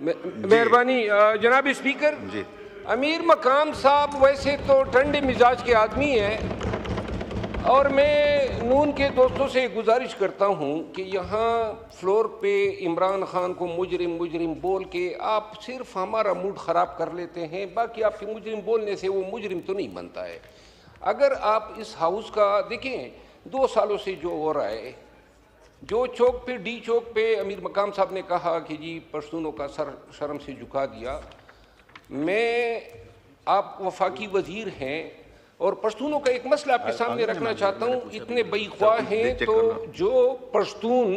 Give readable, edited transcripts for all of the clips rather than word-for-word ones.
مہربانی جناب اسپیکر جی امیر مقام صاحب ویسے تو ٹھنڈے مزاج کے آدمی ہیں، اور میں نون کے دوستوں سے گزارش کرتا ہوں کہ یہاں فلور پہ عمران خان کو مجرم مجرم بول کے آپ صرف ہمارا موڈ خراب کر لیتے ہیں، باقی آپ کے مجرم بولنے سے وہ مجرم تو نہیں بنتا ہے۔ اگر آپ اس ہاؤس کا دیکھیں 2 سالوں سے جو ہو رہا ہے، جو چوک پہ ڈی چوک پہ امیر مقام صاحب نے کہا کہ جی پشتونوں کا سر شرم سے جھکا دیا، میں آپ وفاقی وزیر ہیں اور پشتونوں کا ایک مسئلہ آپ کے سامنے رکھنا چاہتا ہوں، اتنے بے خواہ ہیں تو جو پشتون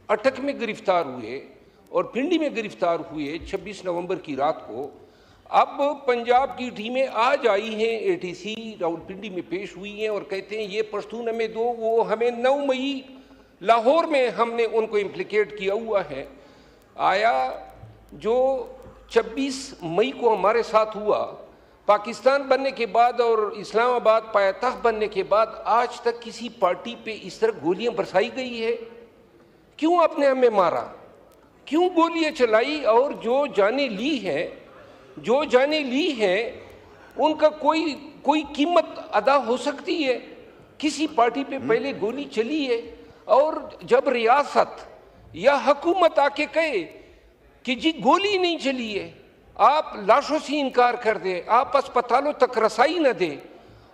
اٹک میں گرفتار ہوئے اور پنڈی میں گرفتار ہوئے 26 نومبر کی رات کو، اب پنجاب کی ٹیمیں آج آئی ہیں ATC راولپنڈی میں پیش ہوئی ہیں اور کہتے ہیں یہ پشتون ہمیں دو، وہ ہمیں 9 مئی لاہور میں ہم نے ان کو امپلیکیٹ کیا ہوا ہے۔ آیا جو 26 مئی کو ہمارے ساتھ ہوا پاکستان بننے کے بعد اور اسلام آباد پایتخت بننے کے بعد، آج تک کسی پارٹی پہ اس طرح گولیاں برسائی گئی ہے؟ کیوں آپ نے ہمیں مارا؟ کیوں گولیاں چلائی؟ اور جو جانیں لی ہیں ان کا کوئی قیمت ادا ہو سکتی ہے؟ کسی پارٹی پہ پہلے گولی چلی ہے، اور جب ریاست یا حکومت آ کے کہے کہ جی گولی نہیں چلی ہے، آپ لاشوں سے انکار کر دیں، آپ اسپتالوں تک رسائی نہ دیں،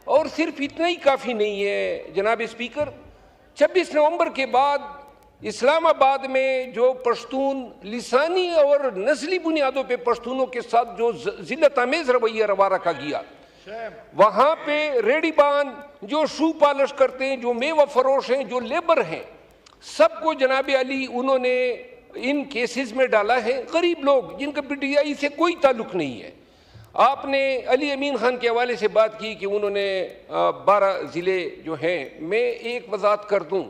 اور صرف اتنا ہی کافی نہیں ہے جناب اسپیکر، 26 نومبر کے بعد اسلام آباد میں جو پشتون لسانی اور نسلی بنیادوں پہ پشتونوں کے ساتھ جو ذلت آمیز رویہ روا رکھا گیا، وہاں پہ ریڈی بان جو شو پالش کرتے ہیں، جو میوہ فروش ہیں، جو لیبر ہیں، سب کو جناب علی انہوں نے ان کیسز میں ڈالا ہے۔ غریب لوگ جن کا PTI سے کوئی تعلق نہیں ہے۔ آپ نے علی امین خان کے حوالے سے بات کی کہ انہوں نے 12 ضلع جو ہیں، میں ایک وضاحت کر دوں،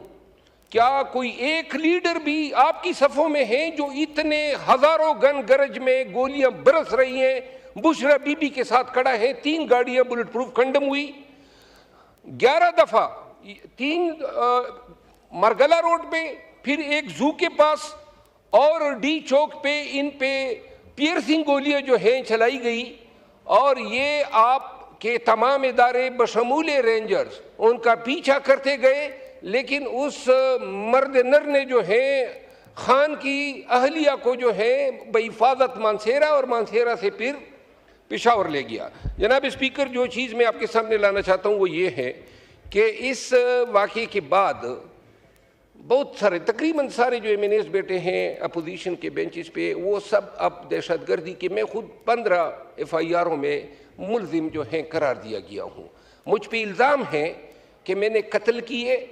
کیا کوئی ایک لیڈر بھی آپ کی صفوں میں ہیں جو اتنے ہزاروں گن گرج میں گولیاں برس رہی ہیں، بشرا بی بی کے ساتھ کھڑا ہے، 3 گاڑیاں بلٹ پروف کنڈم ہوئی، 11 دفعہ 3 مرگلہ روڈ پہ، پھر ایک زو کے پاس اور ڈی چوک پہ ان پہ پیئرسنگ گولیاں جو ہیں چلائی گئی، اور یہ آپ کے تمام ادارے بشمول رینجرز ان کا پیچھا کرتے گئے، لیکن اس مرد نر نے جو ہے خان کی اہلیہ کو جو ہے بحفاظت مانسیرا اور مانسیرا سے پھر پشاور لے گیا۔ جناب اسپیکر، جو چیز میں آپ کے سامنے لانا چاہتا ہوں وہ یہ ہے کہ اس واقعے کے بعد بہت سارے تقریباً سارے جو MNAs بیٹے ہیں اپوزیشن کے بینچز پہ، وہ سب اب دہشت گردی کے، میں خود 15 FIRوں میں ملزم جو ہیں قرار دیا گیا ہوں۔ مجھ پہ الزام ہے کہ میں نے قتل کیے،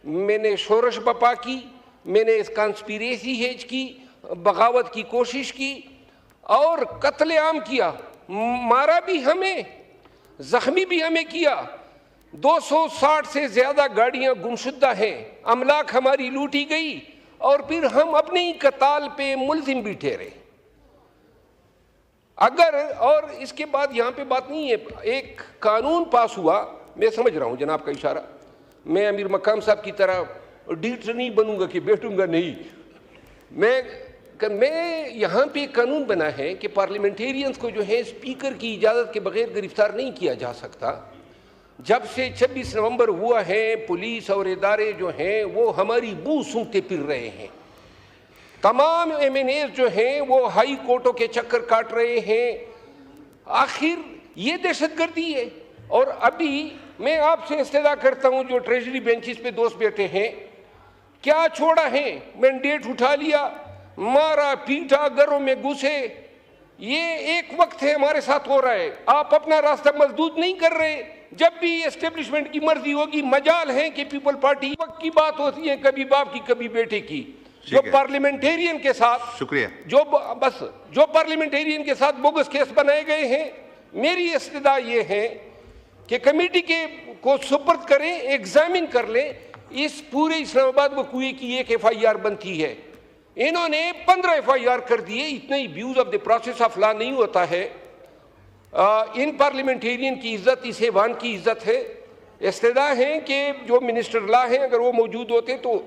میں نے شورش بپا کی، میں نے کانسپیریسی ہیج کی، بغاوت کی کوشش کی اور قتل عام کیا، مارا بھی ہمیں، زخمی بھی ہمیں کیا، 260 سے زیادہ گاڑیاں گمشدہ ہیں، املاک ہماری لوٹی گئی، اور پھر ہم اپنے ہی قتال پہ ملزم بھی ٹھہرے۔ اگر اور اس کے بعد یہاں پہ بات نہیں ہے، ایک قانون پاس ہوا، میں سمجھ رہا ہوں جناب کا اشارہ، میں امیر مقام صاحب کی طرح ڈیٹر نہیں بنوں گا کہ بیٹھوں گا نہیں، میں یہاں پہ قانون بنا ہے کہ پارلیمنٹیرینز کو جو ہے اسپیکر کی اجازت کے بغیر گرفتار نہیں کیا جا سکتا۔ جب سے 26 نومبر ہوا ہے، پولیس اور ادارے جو ہیں وہ ہماری بو سونگتے پھر رہے ہیں، تمام MNAs جو ہیں وہ ہائی کورٹوں کے چکر کاٹ رہے ہیں۔ آخر یہ دہشت گردی ہے۔ اور ابھی میں آپ سے استدعا کرتا ہوں جو ٹریجری بینچز پہ دوست بیٹھے ہیں، کیا چھوڑا ہے؟ مینڈیٹ اٹھا لیا، مارا پیٹا، گھروں میں گھسے، یہ ایک وقت ہے ہمارے ساتھ ہو رہا ہے، آپ اپنا راستہ مسدود نہیں کر رہے۔ جب بھی اسٹیبلشمنٹ کی مرضی ہوگی، مجال ہے کہ پیپل پارٹی وقت کی بات ہوتی ہے، کبھی باپ کی کبھی بیٹے کی، جو پارلیمنٹیرین کے ساتھ شکریہ، جو پارلیمنٹیرین کے ساتھ بوگس کیس بنائے گئے ہیں، میری استدعا یہ ہے کہ کمیٹی کو سپرد کریں، ایگزامن کر لیں، اس پورے اسلام آباد وقوعے کی ایک FIR بنتی ہے، انہوں نے 15 FIR کر دیے، اتنے ہی because of the process of law نہیں ہوتا ہے۔ ان پارلیمنٹیرین کی عزت اس ایوان کی عزت ہے۔ استدعا ہے کہ جو منسٹر لا ہیں اگر وہ موجود ہوتے تو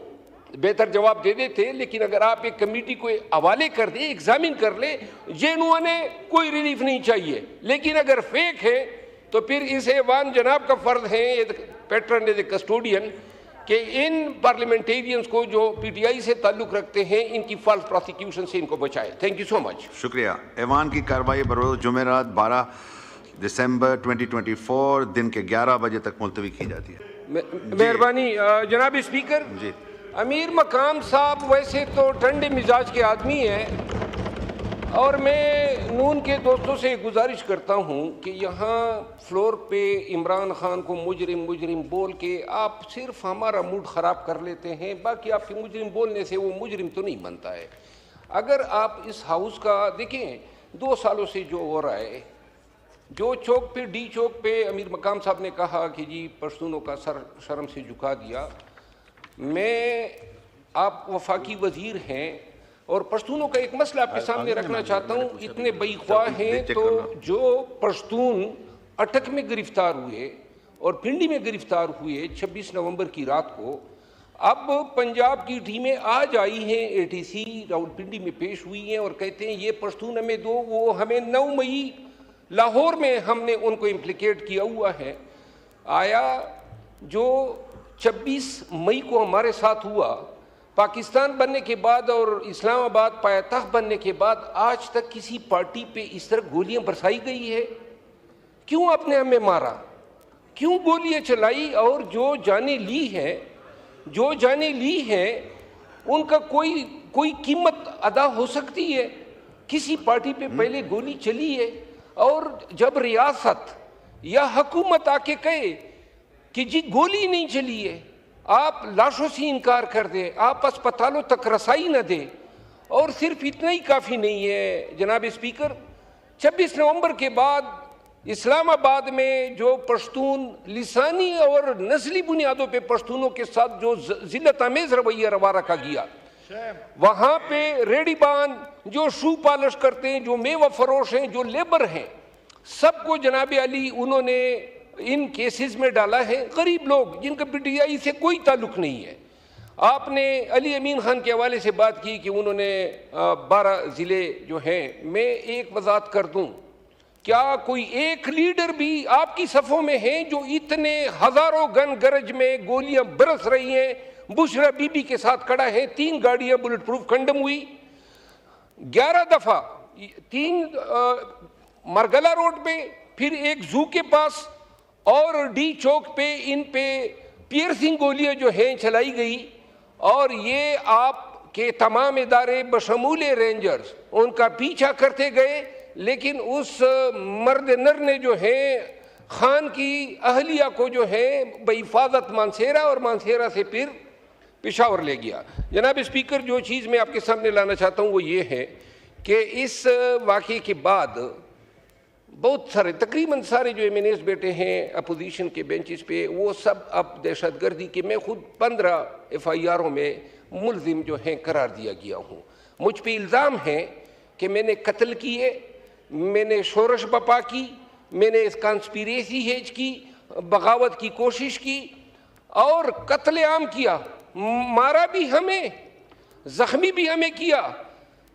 بہتر جواب دے دیتے، لیکن اگر آپ ایک کمیٹی کو حوالے کر دیں، ایگزامن کر لیں، جینوئن ہے کوئی ریلیف نہیں چاہیے، لیکن اگر فیک ہے تو پھر اس ایوان جناب کا فرض ہے پیٹرن ایز اے کسٹوڈین کہ ان پارلیمنٹیرینز کو جو پی ٹی آئی سے تعلق رکھتے ہیں ان کی فالس پروسیکیوشن سے ان کو بچائے. تھینک یو سو مچ. شکریہ. ایوان کی کارروائی بروز جمعرات 12 دسمبر 2024 دن کے 11 بجے تک ملتوی کی جاتی ہے. مہربانی جناب اسپیکر. جی امیر مقام صاحب ویسے تو ٹھنڈے مزاج کے آدمی ہیں، اور میں نون کے دوستوں سے گزارش کرتا ہوں کہ یہاں فلور پہ عمران خان کو مجرم بول کے آپ صرف ہمارا موڈ خراب کر لیتے ہیں. باقی آپ کے مجرم بولنے سے وہ مجرم تو نہیں بنتا ہے. اگر آپ اس ہاؤس کا دیکھیں 2 سالوں سے جو ہو رہا ہے، جو چوک پہ ڈی چوک پہ امیر مقام صاحب نے کہا کہ جی پشتونوں کا سر شرم سے جھکا دیا. میں آپ وفاقی وزیر ہیں اور پشتونوں کا ایک مسئلہ آپ کے سامنے رکھنا چاہتا ہوں. اتنے بے خواہ ہیں تو جو پشتون اٹک میں گرفتار ہوئے اور پنڈی میں گرفتار ہوئے 26 نومبر کی رات کو، اب پنجاب کی ٹیمیں آج آئی ہیں ATC راولپنڈی میں پیش ہوئی ہیں اور کہتے ہیں یہ پشتون ہمیں دو. وہ ہمیں 9 مئی لاہور میں ہم نے ان کو امپلیکیٹ کیا ہوا ہے. آیا جو 26 مئی کو ہمارے ساتھ ہوا پاکستان بننے کے بعد اور اسلام آباد پایتخت بننے کے بعد آج تک کسی پارٹی پہ اس طرح گولیاں برسائی گئی ہے؟ کیوں آپ نے ہمیں مارا؟ کیوں گولیاں چلائی؟ اور جو جانیں لی ہیں ان کا کوئی قیمت ادا ہو سکتی ہے؟ کسی پارٹی پہ پہلے گولی چلی ہے اور جب ریاست یا حکومت آ کے کہے کہ جی گولی نہیں چلی ہے، آپ لاشوں سے انکار کر دیں، آپ اسپتالوں تک رسائی نہ دیں. اور صرف اتنا ہی کافی نہیں ہے جناب اسپیکر. 26 نومبر کے بعد اسلام آباد میں جو پشتون لسانی اور نسلی بنیادوں پہ پشتونوں کے ساتھ جو ذلت آمیز رویہ روا رکھا گیا، وہاں پہ ریڈی بان جو شو پالش کرتے ہیں، جو میوہ فروش ہیں، جو لیبر ہیں، سب کو جناب علی انہوں نے ان کیسز میں ڈالا ہے. غریب لوگ جن کا پی ٹی آئی سے کوئی تعلق نہیں ہے. آپ نے علی امین خان کے حوالے سے بات کی کہ انہوں نے 12 ضلع جو ہیں. میں ایک وضاحت کر دوں، کیا کوئی ایک لیڈر بھی آپ کی صفوں میں ہیں جو اتنے ہزاروں گن گرج میں گولیاں برس رہی ہیں بشرا بی بی کے ساتھ کھڑا ہے؟ 3 گاڑیاں بلٹ پروف کنڈم ہوئی 11 دفعہ، 3 مرگلا روڈ پہ، پھر ایک زو کے پاس اور ڈی چوک پہ ان پہ پیئرسنگ گولیاں جو ہیں چلائی گئی. اور یہ آپ کے تمام ادارے بشمول رینجرز ان کا پیچھا کرتے گئے، لیکن اس مرد نر نے جو ہے خان کی اہلیہ کو جو ہے بحفاظت مانسیرا اور مانسیرا سے پھر پشاور لے گیا. جناب اسپیکر، جو چیز میں آپ کے سامنے لانا چاہتا ہوں وہ یہ ہے کہ اس واقعے کے بعد بہت سارے تقریباً سارے جو ایم این ایز بیٹے ہیں اپوزیشن کے بینچز پہ، وہ سب اب دہشت گردی کے، میں خود 15 FIRوں میں ملزم جو ہیں قرار دیا گیا ہوں. مجھ پہ الزام ہے کہ میں نے قتل کیے، میں نے شورش بپا کی، میں نے اس کانسپیریسی ہیج کی، بغاوت کی کوشش کی اور قتل عام کیا. مارا بھی ہمیں، زخمی بھی ہمیں کیا.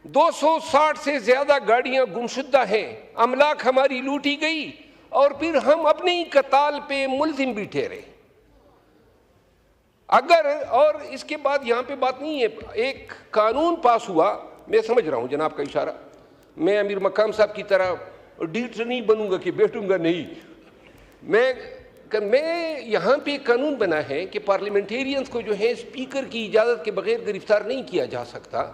260 سے زیادہ گاڑیاں گمشدہ ہیں، املاک ہماری لوٹی گئی، اور پھر ہم اپنے ہی قتال پہ ملزم بھی ٹھہرے. اگر اور اس کے بعد یہاں پہ بات نہیں ہے، ایک قانون پاس ہوا، میں سمجھ رہا ہوں جناب کا اشارہ، میں امیر مقام صاحب کی طرح ڈیٹ نہیں بنوں گا کہ بیٹھوں گا نہیں. میں یہاں پہ قانون بنا ہے کہ پارلیمنٹیرینز کو جو ہے اسپیکر کی اجازت کے بغیر گرفتار نہیں کیا جا سکتا.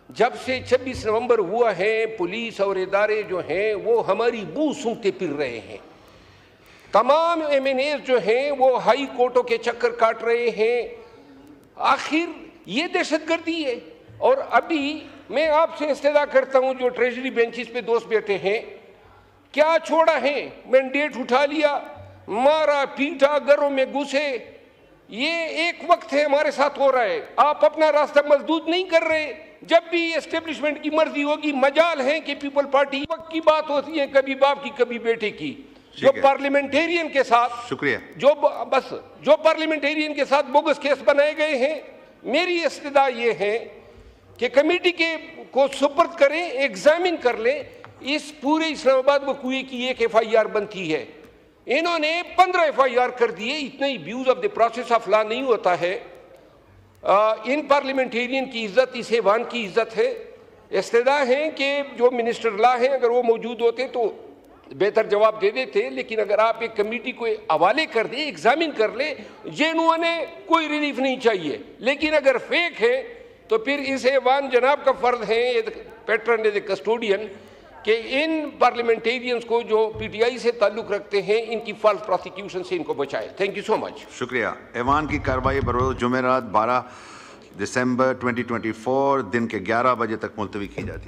جب سے 26 نومبر ہوا ہے پولیس اور ادارے جو ہیں وہ ہماری بو سونگتے پھر رہے ہیں. تمام ایم این ایز جو ہیں وہ ہائی کورٹوں کے چکر کاٹ رہے ہیں. آخر یہ دہشت گردی ہے. اور ابھی میں آپ سے استدعا کرتا ہوں جو ٹریجری بینچز پہ دوست بیٹھے ہیں، کیا چھوڑا ہے؟ مینڈیٹ اٹھا لیا، مارا پیٹا، گھروں میں گھسے. یہ ایک وقت ہے ہمارے ساتھ ہو رہا ہے. آپ اپنا راستہ مسدود نہیں کر رہے. جب بھی اسٹیبلشمنٹ کی مرضی ہوگی، مجال ہے کہ پیپل پارٹی وقت کی بات ہوتی ہے، کبھی باپ کی کبھی بیٹے کی. جو پارلیمنٹیرین کے ساتھ شکریہ جو پارلیمنٹیرین کے ساتھ بوگس کیس بنائے گئے ہیں، میری استدعا یہ ہے کہ کمیٹی کو سپرد کریں, ایگزامن کر لیں. اس پورے اسلام آباد وقوعے کی ایک FIR بنتی ہے, انہوں نے 15 FIR کر دیے. اتنا ہی because of the process of law نہیں ہوتا ہے. ان پارلیمنٹیرین کی عزت اس ایوان کی عزت ہے. استدعا ہے کہ جو منسٹر لا ہیں اگر وہ موجود ہوتے تو بہتر جواب دے دیتے, لیکن اگر آپ ایک کمیٹی کو حوالے کر دیں, ایگزامن کر لیں, جنہوں نے کوئی ریلیف نہیں چاہیے. لیکن اگر فیک ہے تو پھر اس ایوان جناب کا فرض ہے پیٹرن ایز اے کسٹوڈین کہ ان پارلیمنٹیرینز کو جو PTI سے تعلق رکھتے ہیں ان کی فالس پروسیکیوشن سے ان کو بچائے. تھینک یو سو مچ. شکریہ. ایوان کی کارروائی بروز جمعرات 12 دسمبر 2024 دن کے 11 بجے تک ملتوی کی جاتی ہے.